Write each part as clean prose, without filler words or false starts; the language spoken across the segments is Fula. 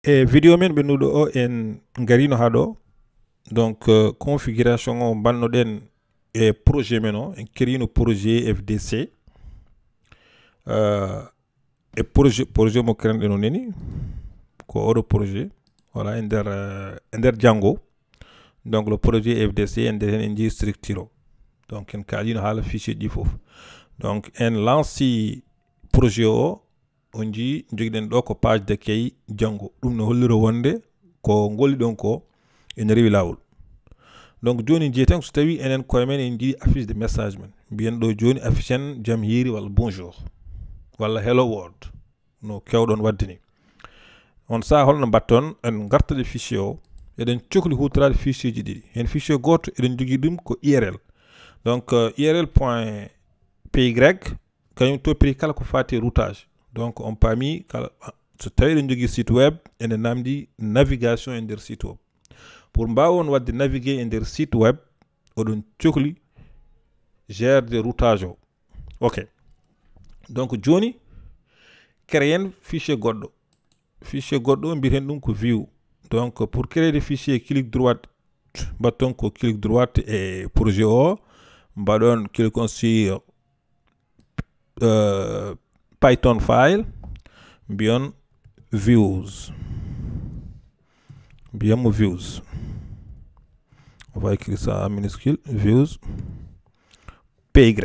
e vidéo men ɓennuɗo o en garino ha ɗo. Donc configuration o bannoɗen e projet men o en créino projet FDC e projet mo créanɗen o neni ko oɗo projet voilà e nder Django. Donc le projet FDC en nder hen en jii structure o, donc en kalino haala fichier ɗi foof. Donc en lanci projet o on jii joguiɗen ɗo ko page d'accueil Django, ɗum no holliro wonde ko golli ɗon ko ene rewi lawol. Donc joni jiiye tan so tawi enen koye men en jii affiche de message men mbiyen ɗo joni affichen jaam hiiri walla bonjour walla hello world no kewɗon wadde ni. On saa holno mbatton en gartade fichier o, eɗen cohli hutorade fichier ji ɗiɗi. Hen fichier goto eɗen jogui ɗum ko IRL. Donc IRL.py kañum toppiri kala ko fati routage. Donc on paami kala so tawi eɗen jogui site web ene namdi navigation e nder site web. Pour mbawon wadde naviguer e nder site web oɗon cohli gerde routage o. Ok, donc joni créen fichier goɗɗo. Fichier goɗɗo mbiten ɗum ko view. Donc pour créer des fichiers, clic droit batton ko clic droit et projet o mbaɗon clic on sur Python file mbiyon views, mbiyamo views. On va écrire ça en minuscule, views py.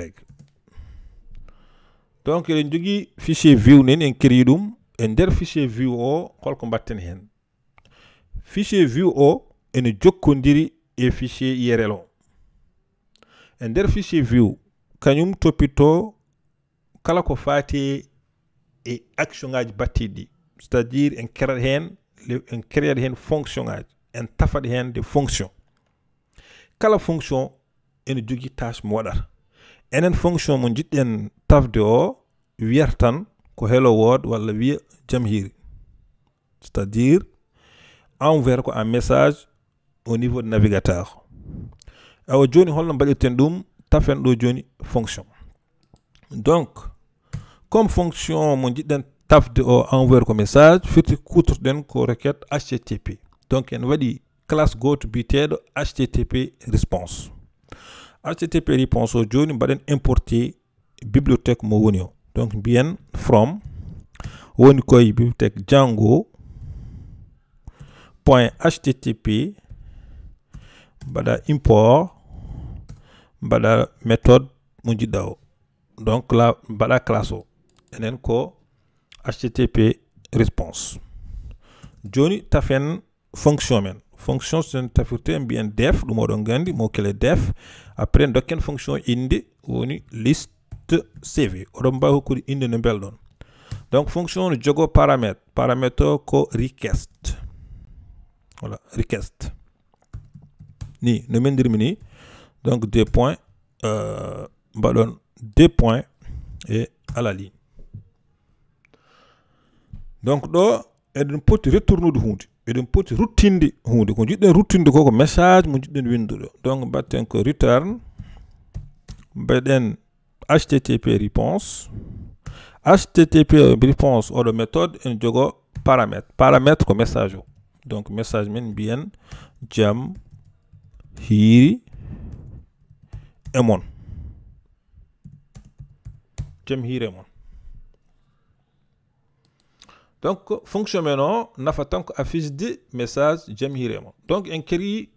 Donc eɗen jogui fichier view nen en créé ɗum e nder fichier view o holko mbatten hen. Fichier view o ene jokkodiri e fichier IRL o. E nder fichier view kañum toppito kala ko fati e action ngaji battiɗi, c'est-à-dire en créat hen fonction ngaji, en tafat hen des fonctions. Kala fonction ene jogui tâche mo waɗata. Enen fonction mo jiɗɗen tafde o wiyata tan ko hello world walla wiya jaam hiiri, c'est-à-dire envoyer ko un message au niveau de navigateur. Awa joni holno mbaɗirten ɗum, tafen ɗo joni fonction. Donc comme fonction mo jiɗɗen tafde o envoyer ko message firti kutorɗen ko requête HTTP. Donc en waɗi classe goto biteɗo HttpResponse. HttpResponse o joni mbaɗen importer bibliothèque mo woni o. Donc mbiyen from woni koye bibliothèque Django .http mbaɗa import mbaɗa méthode mo jiɗɗa o. Donc là mbaɗa classe o enen ko HttpResponse. Joni tafen fonction men. Fonction sen tafirte mbiyen def, ɗum oɗon gandi mo kele def. Après dokken fonction inde woni liste CV. Oɗon mbawi hokkude inde no belɗon. Donc fonction no jogo paramètre. Paramètre o ko request. Voilà, request. Ni no mendirmi ni. Donc deux points mbaɗon deux points et à la ligne. Donc ɗo eɗen poti retournude hunde, eɗen poti ruttinde hunde. Ko jiɗɗen ruttinde ko message mo jiɗɗen windude. Donc mbatten ko return mbaɗen HttpResponse. HttpResponse oɗo méthode en jogo paramètre. Paramètre ko message o. Donc message men mbiyen jaam hiiri e mon. Jaam hiiri e mon. Donc fonction men o nafa tan ko affiche de message jaam hiiri e mon. Donc en créé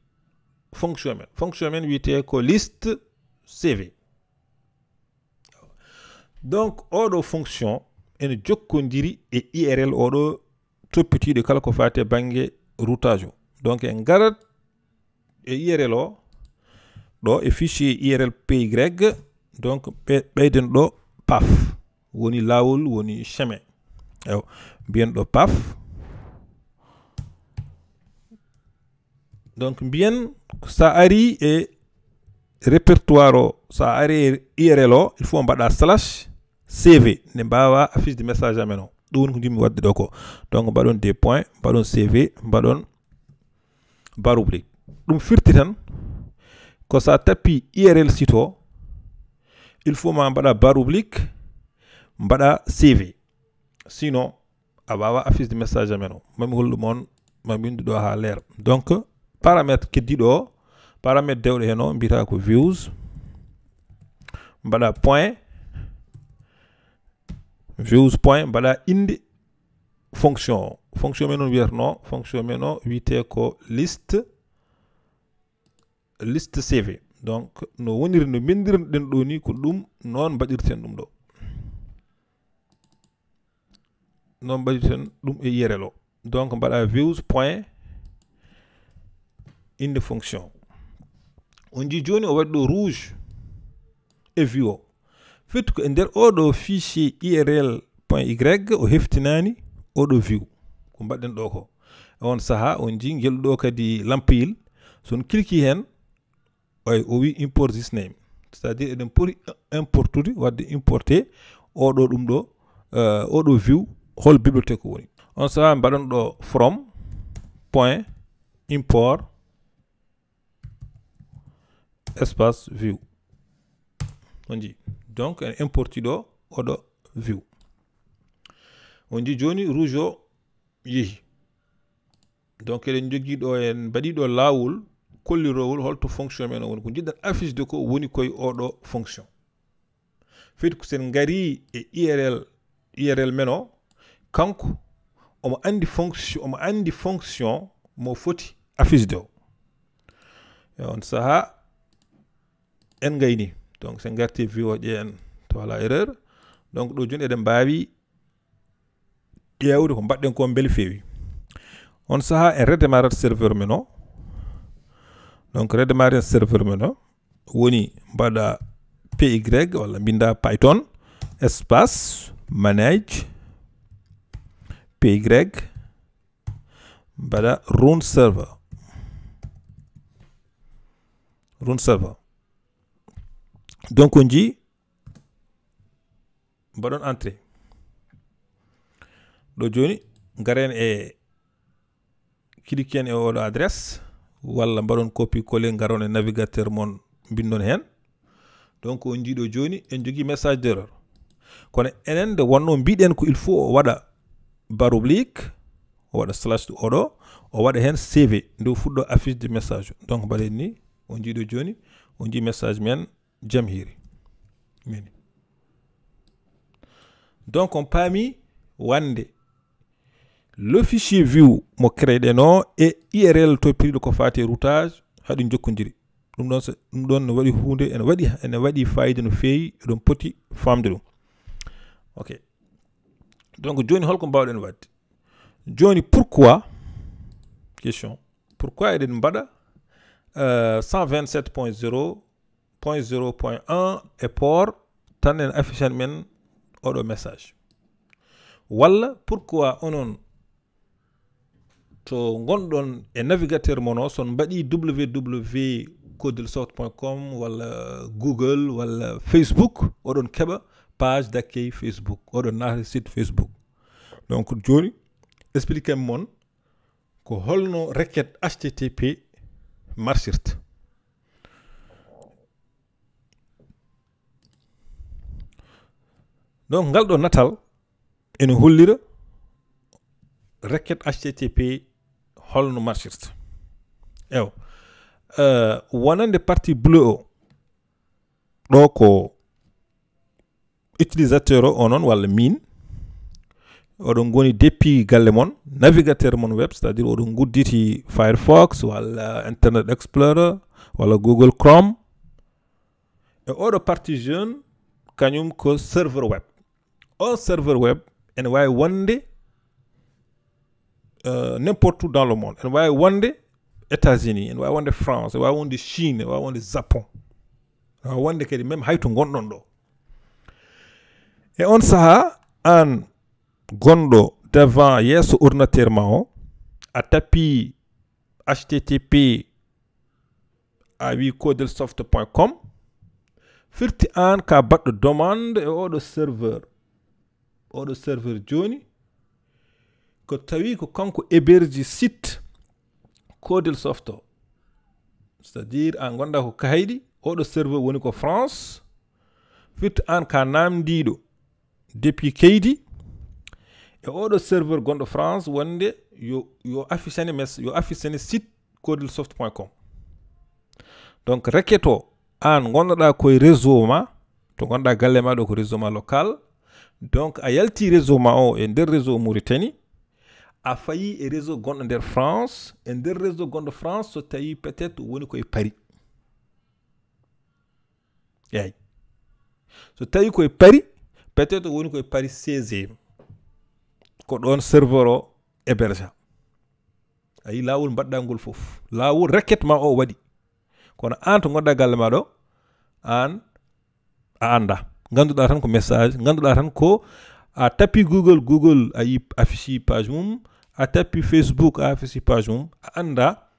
fonction men. Fonction men wiyete ko liste CV. Donc oɗo fonction ene jokkodiri e IRL oɗo toppitiɗo kala ko fate banggue routage o. Donc en garat e IRL o ɗo e fichier IRL.py. Donc ɓeyden ɗo paf woni lawol woni chemin. Ewo mbiyen ɗo paf. Donc mbiyen sa ari e répertoire o, sa ari e IRL o il faut mbaɗa slash CV ne mbawa affiche de message amen o. ɗum ko jimmi wadde ɗo ko. Donc mbaɗon des points, mbaɗon CV, mbaɗon barre oblique. ɗum firti tan ko sa tappi URL site o il faut ma mbaɗa barre oblique mbaɗa CV, sinon a wawa affiche message amen o. mami holɗum on ma bindu ɗo ha leer. Donc paramètre keddiɗo o, paramètre dewɗo hen o mbiyata ko views, mbaɗa point views point mbaɗa inde fonction o. fonction men on wiyatno, fonction men o wiyete ko liste CV. donc no woniri no bindirɗen ɗo ni ko ɗum non mbaɗirten ɗum ɗo, non mbaɗirten ɗum e URL o. donc mbaɗa views point inde fonction. on ji joni o waɗi ɗo rouge e view o, firti ko e nder oɗo fichier url point y o heftinani oɗo view ko mbaɗɗen ɗo ko. on saha on ji gelɗo kadi lampayil, son cliquer hen o wi import this name, c'est à dire eɗen poti importude wadde importé oɗo ɗum ɗo oɗo view hol bibliothèque woni. on saha mbaɗon ɗo from point import espace view, on ji donc en importi ɗo oɗo view. on ji joni rouge o yeehi, donc eɗen jogui ɗo en mbaɗi ɗo lawol kollirowol holto fonction men o woni. ko jiɗɗen affiche de ko woni koye oɗo fonction. feti ko sen gari e url men o, kanko omo andi fonction mo foti affiche de o. e on saha en gayni, donc sen garti view o ƴeen to wala erreur. donc ɗo joni eɗen mbawi ƴewde ko mbaɗɗen ko beele feewi. on saha en redémarrate serveur men o. donc redémarrer serveur men o woni mbaɗa py walla binda python espace manage py mbaɗa run server, donc on ji mbaɗon entrée ɗo joni garen e cliquen e oɗo adresse, walla mbaɗon copie collé garon e navigateur mon bindon hen. donc on jiiɗo joni en jogui message d'erreur, kono enen nde wonno mbiɗen ko il faut o waɗa barre oblique, o waɗa slash oɗo, o waɗa hen CV nde o fuɗɗo affiche de message. donc mbaɗen ni on jiiɗo joni on ji message men jam hiiri mini. donc on paami wande le fichier view mo créé no e url to piriɗo ko fati routage haɗi jokkodiri. ɗum ɗon ne waɗi hunde ene waɗi fayida no feewi, eɗon poti famde ɗum. ok, donc joni holko mbawɗen wadde joni? Pourquoi question, pourquoi eɗen mbaɗa 127.0.0.1 e port tan en affiche men oɗo message, walla pourquoi onon to gonɗon e navigateur mono son mbaɗi www.cours3.com walla Google walla Facebook, oɗon keɓa page d'accueil Facebook, oɗon naata site Facebook. donc joni explique mon ko holno requête HTTP marchirta. donc ngal ɗo natal ene hollira requête HTTP holno marchirta. ew wonande partie bleu o ɗo ko utilisateur o onon walla min, oɗon goni depuis galle mon navigateur mon web, c'est à dire oɗon gudditi Firefox walla Internet Explorer walla Google Chrome, e oɗo partie jeune kañum ko serveur web. on serveur web ene wawi wonde n'importe où dans le monde, ene wawi wonde États-Unis, ene wawi wonde France, ene wawi wonde Chine, ene wawi wonde Japon, ene wawi wonde kadi même hayto gonɗon ɗo. e on saha an gonɗo devant yesso ordinateur ma o, a tappi http a wi codelsoft.com, firti an ka baɗɗo demande e oɗo serveur joni ko tawi ko kanko héberge site kodel soft o, c'est-à-dire an gonɗa ko kayɗi oɗo serveur woni ko France, firti an ka namdiɗo depuis keydi e oɗo serveur gonɗo France wonde yo affichane site codelsoft.com. donc requête o an gonɗoɗa koye réseau ma, to gonɗa galle ma ɗo ko réseau ma local, donc a yalti réseau ma o e nder réseau Mauritanie, a fayi e réseau gonɗo nder France, e nder réseau gonɗo France so tawi peut-être woni koye Paris. Yeyi, so tawi koye Paris peut-être woni koye Paris 16e, ko ɗon serveur o héberge. ayi lawol mbaɗɗa ngol fof, lawol requête ma o waɗi, kono an to gonɗa galle ma ɗo an a anda, ganduɗa tan ko message, ganduɗa tan ko a tappi Google a yi affiche page mum, a tappi Facebook a affiche page mum, a anda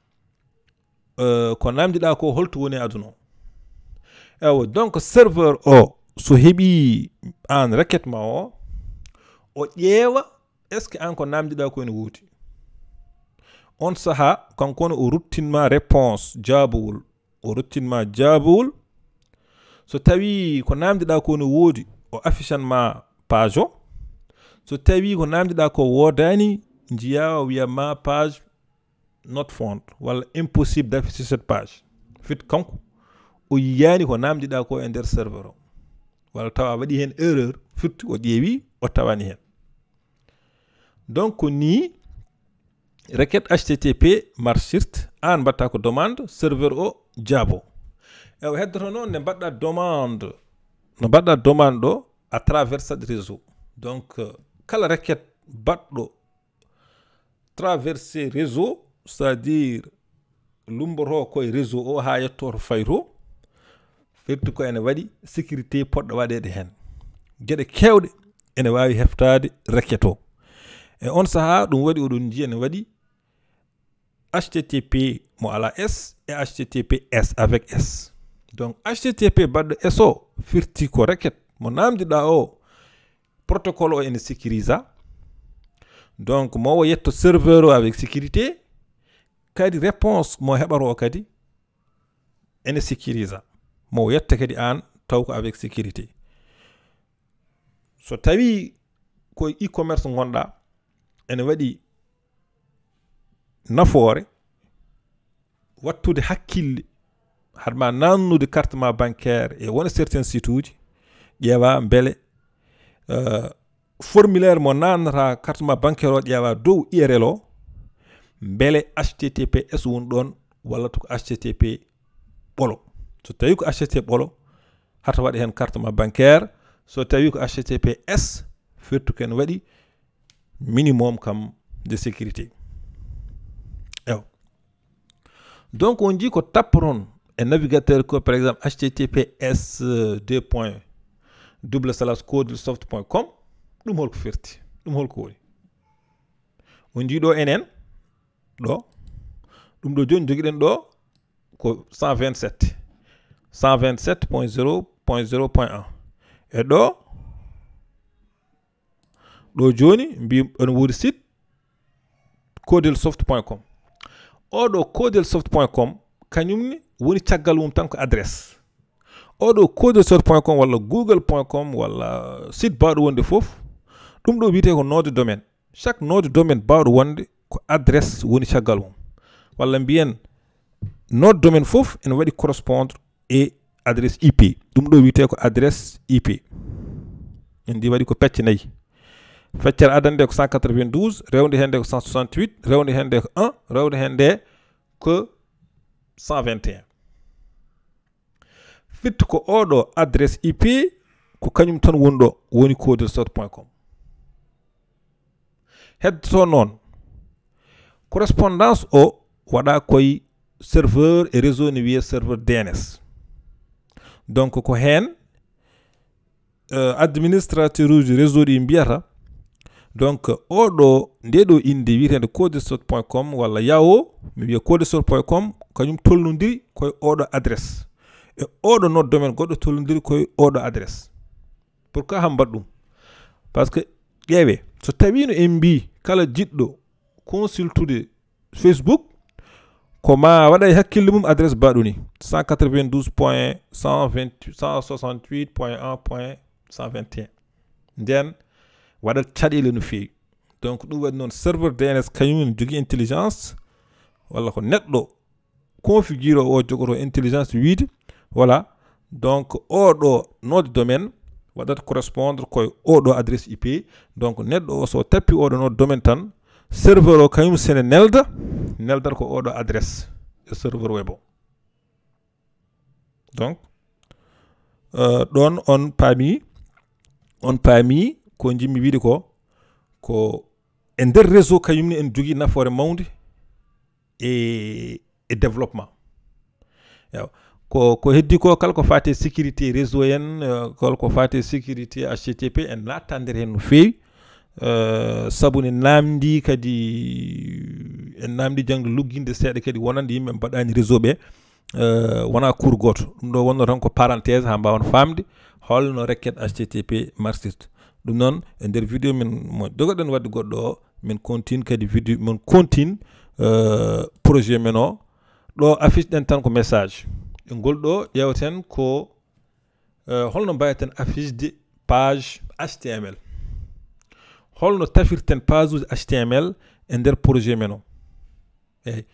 ko namdiɗa ko holto woni aduna o. ewo donc serveur o so heɓi an requête ma o ƴeewa est ce que an ko namdiɗa ko ene woodi. on saha kankone o ruttinma réponse jaabowol, o ruttinma jaabowol. so tawi ko namdiɗa ko ne woodi o affichan ma page o, so tawi ko namdiɗa ko wodani jiya o wiya ma page not found walla impossible d'afficher cette page, fit kanko o yiyani ko namdiɗa ko e nder serveur o, walla tawa waɗi hen erreur, firti o ƴeewi o tawani hen. donc ni requête http marchirte, an mbatta ko demande, serveur o jaabo. ewo heddoto noon ne mbaɗɗa demande, no mbaɗɗa demande ɗo à travers cette réseau. donc kala requête baɗɗo traversé réseau, c'est-à-dire lumboto koye réseau o ha yetto to fayto, firti ko ene waɗi sécurité poɗɗo waɗede hen, gueɗe kewɗe ene wawi heftade requête o. e on saha ɗum waɗi oɗon jiya ne waɗi http mo ala s e https avec s. donc http baɗɗo s o firti ko requête mo namdiɗa o protocole o ene sécurisa, donc mo yetto serveur o avec sécurité, kadi réponse mo heɓato o kadi ene sécurisa, mo yetta kadi an taw ko avec sécurité. so tawi ko e-commerce gonɗa ene waɗi nafoore wattude hakkille haɗma nannude carte ma bancaire e wona certains site uji, ƴeewa beele formulaire mo nannata carte ma bancaire o ƴeewa dow URL o beele https woni ɗon walla to ko http ɓolo. so tawi ko http ɓolo hata waɗa hen carte ma bancaire, so tawi ko https firtu ken waɗi minimum kam de sécurité. ewo donc on dit ko tappaton e navigateur ko par exemple https :/codelsoft.com, ɗum holko firti, ɗum holko woni. on ji ɗo enen ɗo ɗum ɗo joni joguiɗen ɗo ko 127.0.0.1 e ɗo joni mbi on woodi site codelsoft.com. oɗo codelsoft.com kañumni woni caggal mum tan ko adresse. oɗo codelsoft.com walla google.com walla site bawɗo wonde fof, ɗum ɗo wiyete ko nom de domaine. chaque nom de domaine bawɗo wonde ko adresse woni caggal mum, walla mbiyen nom de domaine fof ene waɗi correspondre e adresse IP. ɗum ɗo wiyete ko adresse IP. en ndi waɗi ko pecce nayyi. feccere adande ko 192, rewde hende ko 168, rewde hende ko 1, rewde hende ko 121. firti ko oɗo adresse IP ko kañum tan woni ɗo woni codelsoft.com. heddoto noon correspondance o waɗa koye serveur e réseau ne wiye serveur DNS. donc ko hen administrateur uji réseau ɗi mbiyata donc oɗo ndeɗo inde wiyetede codelsoft.com walla yawo mi wiya codelsoft.com kañum tollodiri koye oɗo adresse, e oɗo nom de domaine goɗɗo tollodiri koye oɗo adresse. pourquoi ham mbaɗ ɗum? par ce que ƴeewe so tawino en mbi kala jiɗɗo consultude Facebook ko ma waɗa e hakkille mum adresse baɗo ni 192.168.1.121 nden waɗat caɗele no fewi. donc ɗum waɗi noon serveur DNS kañum ne jogui intelligence walla ko neɗɗo configure o jogoto intelligence wiide voilà donc oɗo node domaine waɗat correspondre koye oɗo adresse IP. donc neɗɗo o so tappi oɗo node domaine tan serveur o kañum sene neldata ko oɗo adresse e serveur web o. donc ɗon on paami ko jimmi wiide ko e nder réseau kañumni en jogui nafoore mawde e développement. ko heddi ko kala ko fate sécurité réseau en kala ko fate sécurité HTTP en natta nder hen no fewi. sabu ne namdi kadi en namdi jangde lugginde seeɗa kadi wonande yimɓe mbaɗani réseau ɓe wona cours goto. ɗum ɗo wonno tan ko parenthèse ha mbawon famde holno requête HTTP marsirta. ɗum noon e nder vidéo min mo jogoɗen wadde goɗɗo o min continue kadi vidéo min continue projet men o. ɗo affiche ɗen tan ko message e ngol ɗo ƴewten ko holno mbayeten affiche de page HTML, holno tafirten page uji HTML e nder projet men o. eyyi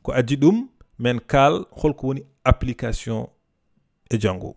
ko addi ɗum min kaal holko woni application e Django.